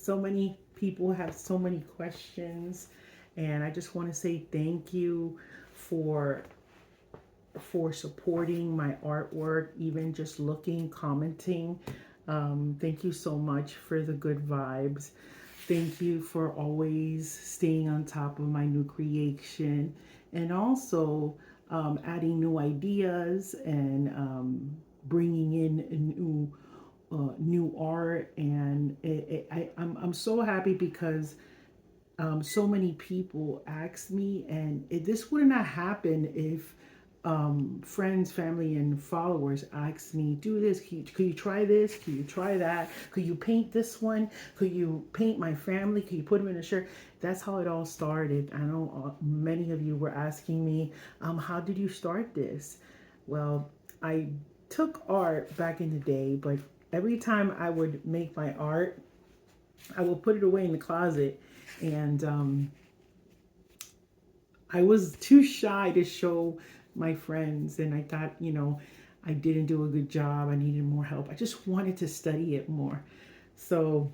so many people have so many questions, and I just want to say thank you for supporting my artwork, even just looking, commenting. Thank you so much for the good vibes. Thank you for always staying on top of my new creation, and also adding new ideas and bringing in a new art. And I'm so happy because so many people asked me, and this would not happen if friends, family, and followers asked me, do this, could you try this, could you try that, could you paint this one, could you paint my family, could you put them in a shirt. That's how it all started. I know many of you were asking me, how did you start this? Well, I took art back in the day, but every time I would make my art, I would put it away in the closet, and I was too shy to show my friends, and I thought, I didn't do a good job. I needed more help. I just wanted to study it more. So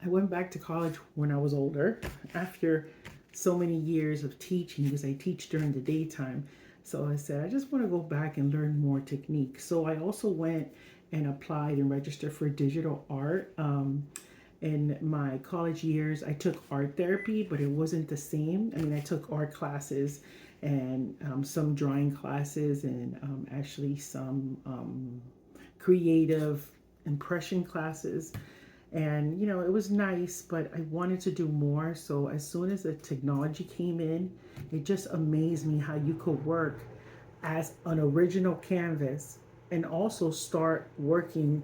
I went back to college when I was older, after so many years of teaching, because I teach during the daytime. So I said, I just want to go back and learn more techniques. So I also went and applied and registered for digital art. In my college years, I took art therapy, but it wasn't the same. I mean, I took art classes and some drawing classes, and actually some creative impression classes. And, it was nice, but I wanted to do more. So as soon as the technology came in, it just amazed me how you could work as an original canvas and also start working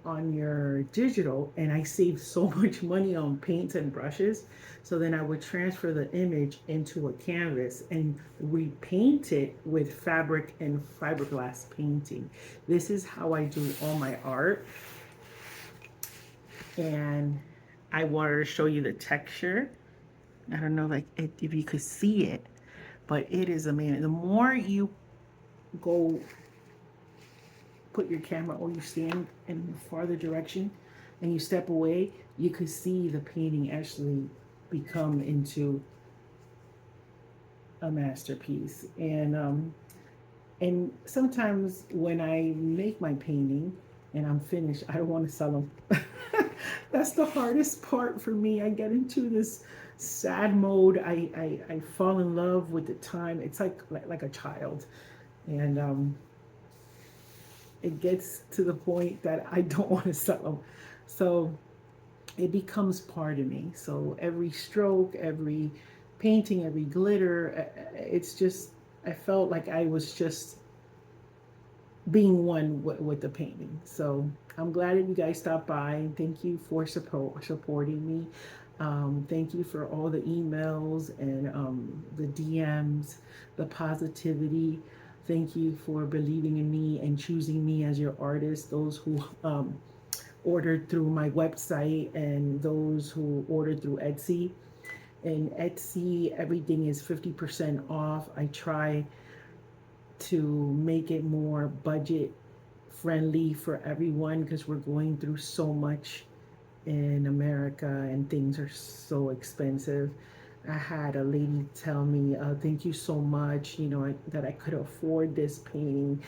on your digital. And I saved so much money on paints and brushes. So then I would transfer the image into a canvas and repaint it with fabric and fiberglass painting. This is how I do all my art. And I wanted to show you the texture. I don't know, like, if you could see it, but it is amazing. The more you go put your camera, or you stand in a farther direction and you step away, you could see the painting actually become into a masterpiece. And sometimes when I make my painting and I'm finished, I don't want to sell them. That's the hardest part for me. I get into this sad mode. I fall in love with the time. It's like a child. And it gets to the point that I don't want to sell them. So it becomes part of me. So every stroke, every painting, every glitter, it's just, I felt like I was just being one with the painting. So I'm glad that you guys stopped by, and thank you for supporting me. Thank you for all the emails and the DMs, the positivity. Thank you for believing in me and choosing me as your artist. Those who ordered through my website and those who ordered through Etsy. And Etsy, everything is 50% off. I try to make it more budget friendly for everyone because we're going through so much in America and things are so expensive. I had a lady tell me, thank you so much, that I could afford this painting.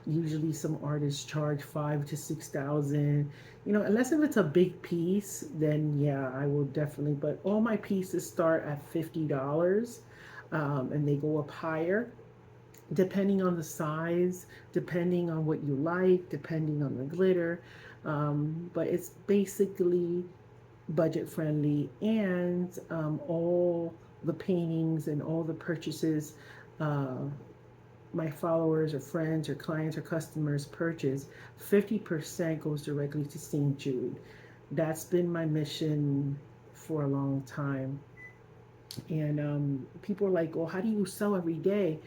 Usually some artists charge 5 to 6,000, unless if it's a big piece, then yeah, I will definitely, but all my pieces start at $50, and they go up higher depending on the size, depending on what you like, depending on the glitter. But it's basically budget friendly, and all the paintings and all the purchases my followers or friends or clients or customers purchase, 50% goes directly to St. Jude. That's been my mission for a long time. And people are like, well, how do you sell every day?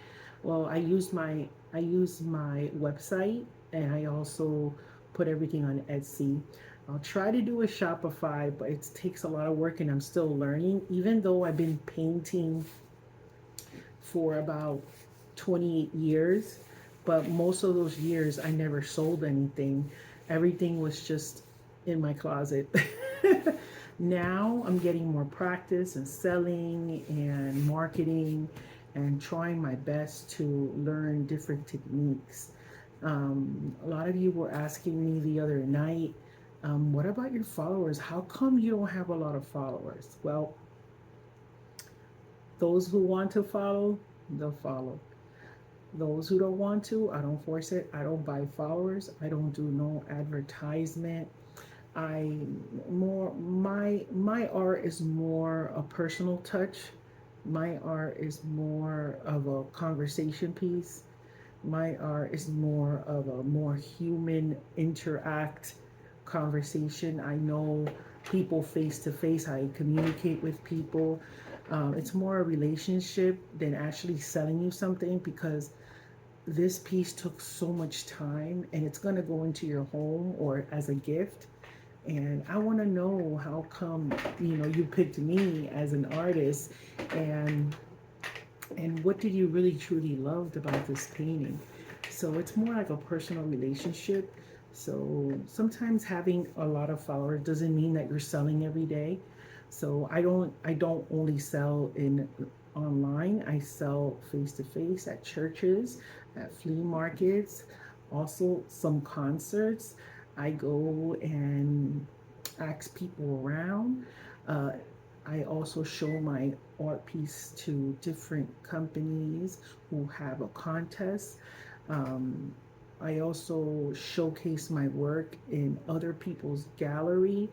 Well, I use my website, and I also put everything on Etsy. I'll try to do a Shopify, but it takes a lot of work and I'm still learning. Even though I've been painting for about 28 years, but most of those years I never sold anything. Everything was just in my closet. Now I'm getting more practice in selling and marketing and trying my best to learn different techniques. A lot of you were asking me the other night, what about your followers? How come you don't have a lot of followers? Well, those who want to follow, they'll follow. Those who don't want to, I don't force it. I don't buy followers. I don't do no advertisement. I more my art is more a personal touch. My art is more of a conversation piece. My art is more of a more human interact conversation. I know people face to face. I communicate with people. It's more a relationship than actually selling you something, because this piece took so much time and it's going to go into your home or as a gift. And I want to know how come, you picked me as an artist, and what did you really truly loved about this painting. So it's more like a personal relationship. So sometimes having a lot of followers doesn't mean that you're selling every day. So I don't only sell in online. I sell face to face at churches, at flea markets, also some concerts. I go and ask people around. Uh, I also show my art piece to different companies who have a contest. Um, I also showcase my work in other people's gallery.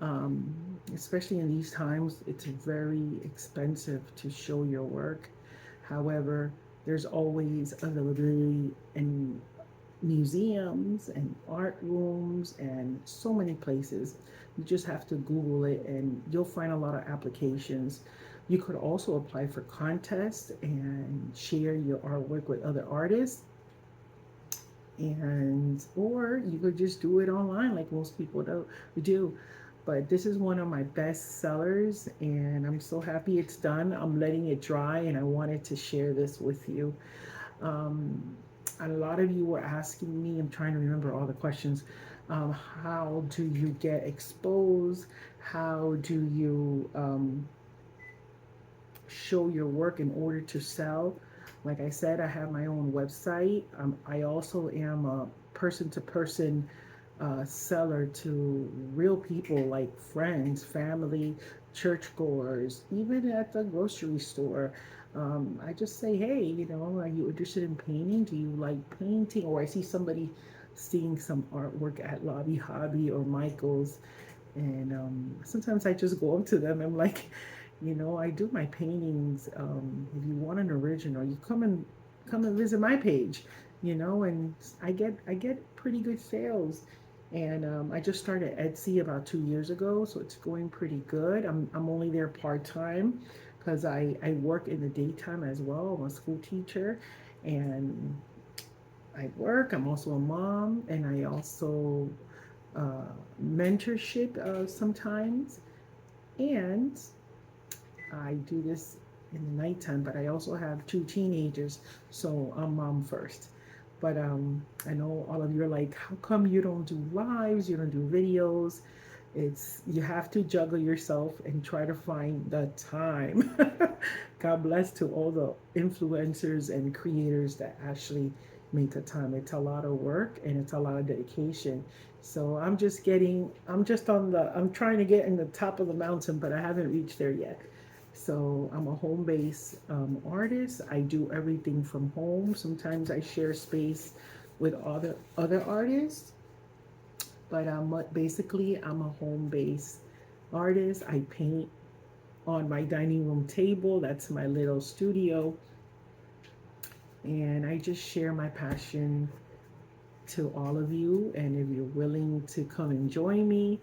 Um, Especially in these times, it's very expensive to show your work. However, there's always availability in museums and art rooms and so many places. You just have to Google it and you'll find a lot of applications. You could also apply for contests and share your artwork with other artists, and or you could just do it online like most people do. But this is one of my best sellers and I'm so happy it's done. I'm letting it dry and I wanted to share this with you. um, a lot of you were asking me, I'm trying to remember all the questions. How do you get exposed? How do you show your work in order to sell? Like I said, I have my own website. I also am a person to person seller to real people like friends, family, churchgoers, even at the grocery store. I just say, hey, are you interested in painting? Do you like painting? Or I see somebody seeing some artwork at Lobby Hobby or Michael's, and sometimes I just go up to them. I'm like, I do my paintings. If you want an original, you come and visit my page, and I get pretty good sales. And I just started Etsy about 2 years ago, so it's going pretty good. I'm only there part time because I work in the daytime as well. I'm a school teacher, and I work. I'm also a mom, and I also uh, mentorship sometimes, and I do this in the nighttime. But I also have two teenagers, so I'm mom first. But I know all of you are like, how come you don't do lives? You don't do videos? It's you have to juggle yourself and try to find the time. God bless to all the influencers and creators that actually make the time. It's a lot of work and it's a lot of dedication. So I'm trying to get in the top of the mountain, but I haven't reached there yet. So I'm a home-based artist. I do everything from home. Sometimes I share space with other artists, but basically I'm a home-based artist. I paint on my dining room table. That's my little studio, and I just share my passion to all of you. And if you're willing to come and join me,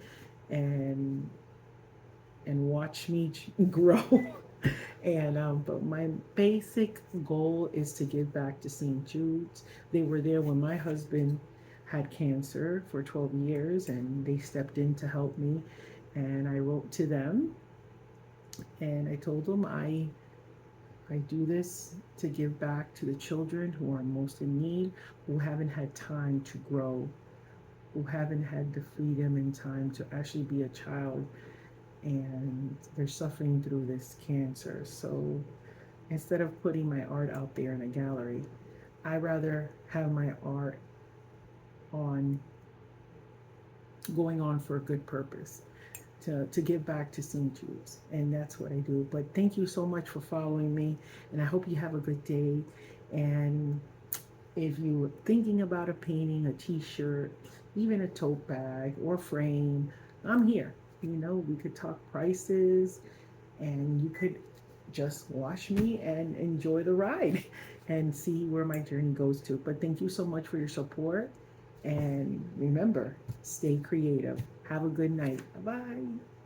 and watch me grow. And but my basic goal is to give back to St. Jude's. They were there when my husband had cancer for 12 years, and they stepped in to help me. And I wrote to them, and I told them I do this to give back to the children who are most in need, who haven't had time to grow, who haven't had the freedom and time to actually be a child. and they're suffering through this cancer. So instead of putting my art out there in a gallery, I rather have my art on going on for a good purpose to give back to St. Jude's. And that's what I do. But thank you so much for following me. And I hope you have a good day. And if you're thinking about a painting, a t-shirt, even a tote bag or frame, I'm here. You know, we could talk prices and you could just watch me and enjoy the ride and see where my journey goes to. But thank you so much for your support. And remember, stay creative. Have a good night. Bye bye.